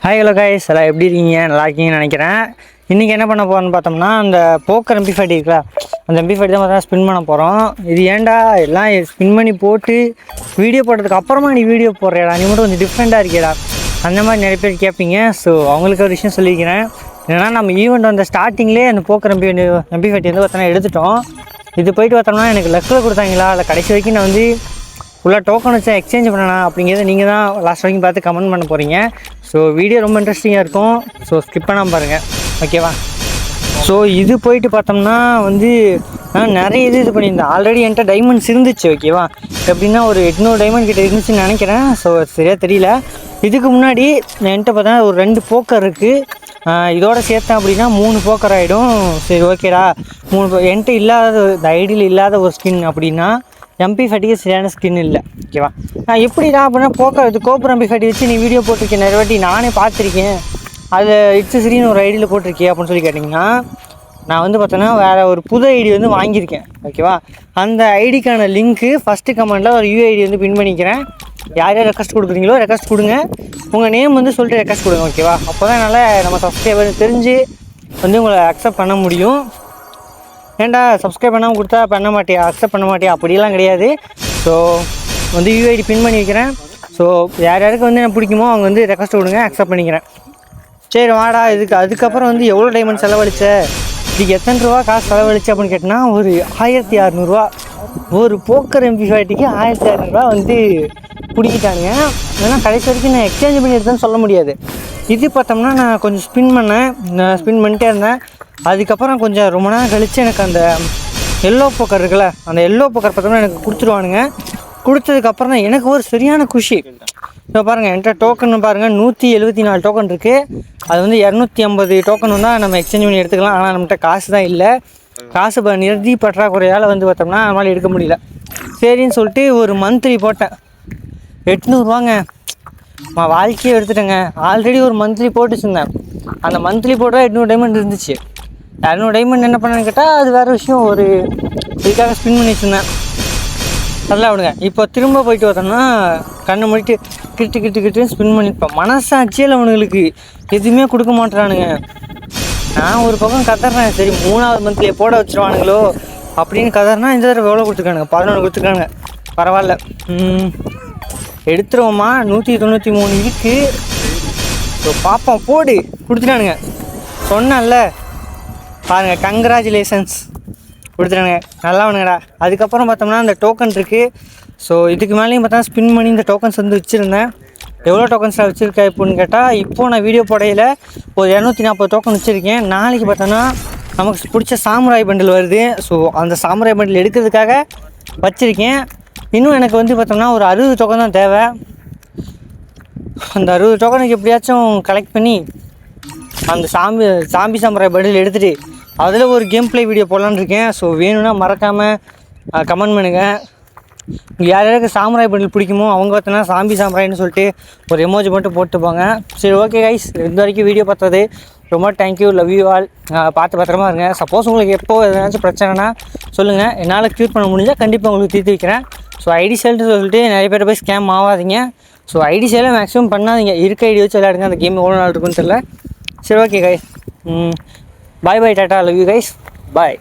Hi hello guys, எல்லாம் எப்படி இருக்கீங்க? நல்லா இருக்கீங்கன்னு நினைக்கிறேன். இன்றைக்கி என்ன பண்ண போகிறோன்னு பார்த்தோம்னா, அந்த போக்கர் MP5 இருக்குல்ல, அந்த MP5 தான் பார்த்தா ஸ்பின் பண்ண போகிறோம். இது ஏன்டா எல்லாம் ஸ்பின் பண்ணி போட்டு வீடியோ போட்டதுக்கு அப்புறமா நீ வீடியோ போடுறியடா, நீ மட்டும் கொஞ்சம் டிஃப்ரெண்ட்டாக இருக்கியடா, அந்த மாதிரி நிறைய பேர் கேட்பீங்க. ஸோ அவங்களுக்கு ஒரு விஷயம் சொல்லிக்கிறேன். ஏன்னா நம்ம ஈவெண்ட் வந்த ஸ்டார்டிங்லேயே அந்த போக்கர் MP5 வந்து பார்த்தோன்னா எடுத்துட்டோம். இது போயிட்டு பார்த்தோம்னா எனக்கு லக்கில் கொடுத்தாங்களா இல்லை கடைசி வரைக்கும் நான் வந்து ஃபுல்லாக டோக்கன் வச்சு எக்ஸ்சேஞ்ச் பண்ணலாம் அப்படிங்கிறத நீங்கள் தான் லாஸ்ட் வரைக்கும் பார்த்து கமெண்ட் பண்ண போகிறீங்க. ஸோ வீடியோ ரொம்ப இன்ட்ரெஸ்டிங்காக இருக்கும். ஸோ ஸ்கிப் பண்ணாமல் பாருங்கள், ஓகேவா? ஸோ இது போயிட்டு பார்த்தோம்னா வந்து நான் நிறைய இது பண்ணியிருந்தேன். ஆல்ரெடி என்கிட்ட டைமண்ட்ஸ் இருந்துச்சு, ஓகேவா? எப்படின்னா ஒரு 800 டைமண்ட் கிட்ட இருந்துச்சுன்னு நினைக்கிறேன். ஸோ சரியாக தெரியல. இதுக்கு முன்னாடி என்கிட்ட பார்த்தா ஒரு 2 போக்கர் இருக்குது. இதோட சேர்த்தேன் அப்படின்னா 3 போக்கர் ஆகிடும். சரி ஓகேடா, 3 என்கிட்ட இல்லாத இந்த ஐடியில் இல்லாத ஒரு ஸ்கின் அப்படின்னா MP5 சரியான ஸ்கின் இல்லை, ஓகேவா? நான் எப்படிடா அப்படின்னா போக்கர் இது கோபுரம் MP5 வச்சு நீ வீடியோ போட்டிருக்கேன், நிறைய வாட்டி நானே பார்த்துருக்கேன், அது இட்ஸுன்னு ஒரு ஐடியில் போட்டிருக்கேன் அப்படின்னு சொல்லி கேட்டிங்கன்னா, நான் வந்து பார்த்தோன்னா வேறு ஒரு புது ஐடி வந்து வாங்கியிருக்கேன், ஓகேவா? அந்த ஐடிக்கான லிங்க்கு ஃபஸ்ட்டு கமெண்ட்டில் ஒரு UID வந்து பின் பண்ணிக்கிறேன். யார் யார் ரெக்வஸ்ட் கொடுக்குறீங்களோ ரெக்வஸ்ட் கொடுங்க, உங்கள் நேம் வந்து சொல்லிட்டு ரெக்வஸ்ட் கொடுங்க, ஓகேவா? அப்போ தான் என்னால் நம்ம சப்ஸ்கிரைபர் தெரிஞ்சு வந்து உங்களை அக்செப்ட் பண்ண முடியும். ஏன்டா சப்ஸ்கிரைப் பண்ணாமல் கொடுத்தா பண்ண மாட்டியா, அக்செப்ட் பண்ண மாட்டியா, அப்படிலாம் கிடையாது. ஸோ வந்து UID பின் பண்ணி வைக்கிறேன். ஸோ யார் யாருக்கு வந்து எனக்கு பிடிக்குமோ அவங்க வந்து ரெக்வஸ்ட் கொடுங்க, அக்செப்ட் பண்ணிக்கிறேன். சரி வாடா, அதுக்கப்புறம் வந்து எவ்வளோ டைமண்ட் செலவழிச்ச, இதுக்கு எத்தனை ரூபா காசு செலவழிச்சு அப்படின்னு கேட்டினா ஒரு 1600 ஒரு போக்கர் MP5க்கு 1600 வந்து பிடிக்கிட்டானுங்க. ஏன்னா கடைசி வரைக்கும் நான் எக்ஸ்சேஞ்ச் பண்ணி எடுத்தேன்னு சொல்ல முடியாது. இது பார்த்தோம்னா நான் கொஞ்சம் ஸ்பின் பண்ணிட்டே இருந்தேன். அதுக்கப்புறம் கொஞ்சம் ரொம்ப நேரம் கழித்து எனக்கு அந்த எல்லோ போக்கர் இருக்குல்ல, அந்த எல்லோ போக்கர் பார்த்தோம்னா எனக்கு கொடுத்துருவானுங்க. கொடுத்ததுக்கப்புறம் தான் எனக்கு ஒரு சரியான குஷி. இப்போ பாருங்கள், என்கிட்ட டோக்கன் பாருங்கள் 174 டோக்கன் இருக்குது. அது வந்து 250 டோக்கன் தான் நம்ம எக்ஸ்சேஞ்ச் பண்ணி எடுத்துக்கலாம். ஆனால் நம்மகிட்ட காசு தான் இல்லை. காசு நிறுத்தி பற்றாக்குறையால் வந்து பார்த்தோம்னா நம்மளால் எடுக்க முடியல. சரின்னு சொல்லிட்டு ஒரு மந்த்லி போட்டேன். 800 நான் வாழ்க்கையை எடுத்துட்டேங்க. ஆல்ரெடி ஒரு மந்த்லி போட்டு வச்சுருந்தேன். அந்த மந்த்லி போட்டால் 800 டைமண்ட் இருந்துச்சு. 200 டைமண்ட் என்ன பண்ணேன்னு கேட்டால் அது வேறு விஷயம். ஒரு இதுக்காக ஸ்பின் பண்ணி வச்சுருந்தேன். நல்லா விடுங்க. இப்போ திரும்ப போயிட்டு பார்த்தோம்னா கண்ணை முடிட்டு கிட்டு ஸ்பின் பண்ணிப்பேன். மனசாட்சியில் அவனுங்களுக்கு எதுவுமே கொடுக்க மாட்டேறானுங்க. நான் ஒரு பக்கம் கதறேன், சரி 3வது மந்த்லியை போட வச்சுருவானுங்களோ அப்படின்னு கதறினா இந்த தடவை எவ்வளோ கொடுத்துருக்கானுங்க? 11 கொடுத்துருக்கானுங்க. பரவாயில்ல, எடுத்துருவோமா? 193 இருக்குது. ஸோ பார்ப்போம், போடு கொடுத்துட்டானுங்க. சொன்னேன்ல பாருங்கள், கங்க்ராச்சுலேஷன்ஸ் கொடுத்துட்டானுங்க. நல்லா வேணுங்கடா. அதுக்கப்புறம் பார்த்தோம்னா அந்த டோக்கன் இருக்குது. ஸோ இதுக்கு மேலேயும் பார்த்தா ஸ்பின் பண்ணி இந்த டோக்கன்ஸ் வந்து வச்சுருந்தேன். எவ்வளோ டோக்கன்ஸில் வச்சுருக்கேன் இப்போன்னு கேட்டால், இப்போது நான் வீடியோ போடையில் ஒரு 240 டோக்கன் வச்சுருக்கேன். நாளைக்கு பார்த்தோன்னா நமக்கு பிடிச்ச சாமுராய் பண்டில் வருது. ஸோ அந்த சாமுராய் பண்டில் எடுக்கிறதுக்காக வச்சுருக்கேன். இன்னும் எனக்கு வந்து பார்த்தோம்னா ஒரு 60 டோக்கன் தான் தேவை. அந்த 60 டோக்கனுக்கு எப்படியாச்சும் கலெக்ட் பண்ணி அந்த சாம்பி சாமுராய் பண்டில் எடுத்துகிட்டு அதில் ஒரு கேம் ப்ளே வீடியோ போடலான்னு இருக்கேன். ஸோ வேணும்னா மறக்காமல் கமெண்ட் பண்ணுங்கள். யார் யாருக்கு சாமுராய் பண்டில் பிடிக்குமோ அவங்க பார்த்தோன்னா சாம்பி சாமுராய்னு சொல்லிட்டு ஒரு எமோஜி மட்டும் போட்டு போங்க. சரி ஓகே கைஸ், இந்த வரைக்கும் வீடியோ பார்த்தது ரொம்ப தேங்க்யூ, லவ் யூ ஆல். பார்த்து பத்திரமா இருங்க. சப்போஸ் உங்களுக்கு எப்போ எதனாச்சும் பிரச்சனைனா சொல்லுங்கள், என்னால் க்யூர் பண்ண முடிஞ்சால் கண்டிப்பாக உங்களுக்கு தீர்த்து வைக்கிறேன். ஸோ ஐடி சேல்னு சொல்லிட்டு நிறைய பேர் போய் ஸ்கேம் ஆகாதீங்க. ஸோ ஐடி சேலை மேக்ஸிமம் பண்ணாதீங்க. இருக்க ஐடி வச்சு விளையாடுங்க. அந்த கேம் எவ்வளோ நாள் இருக்குன்னு தெரியல. சரி okay guys, bye bye, tata, love you guys, bye.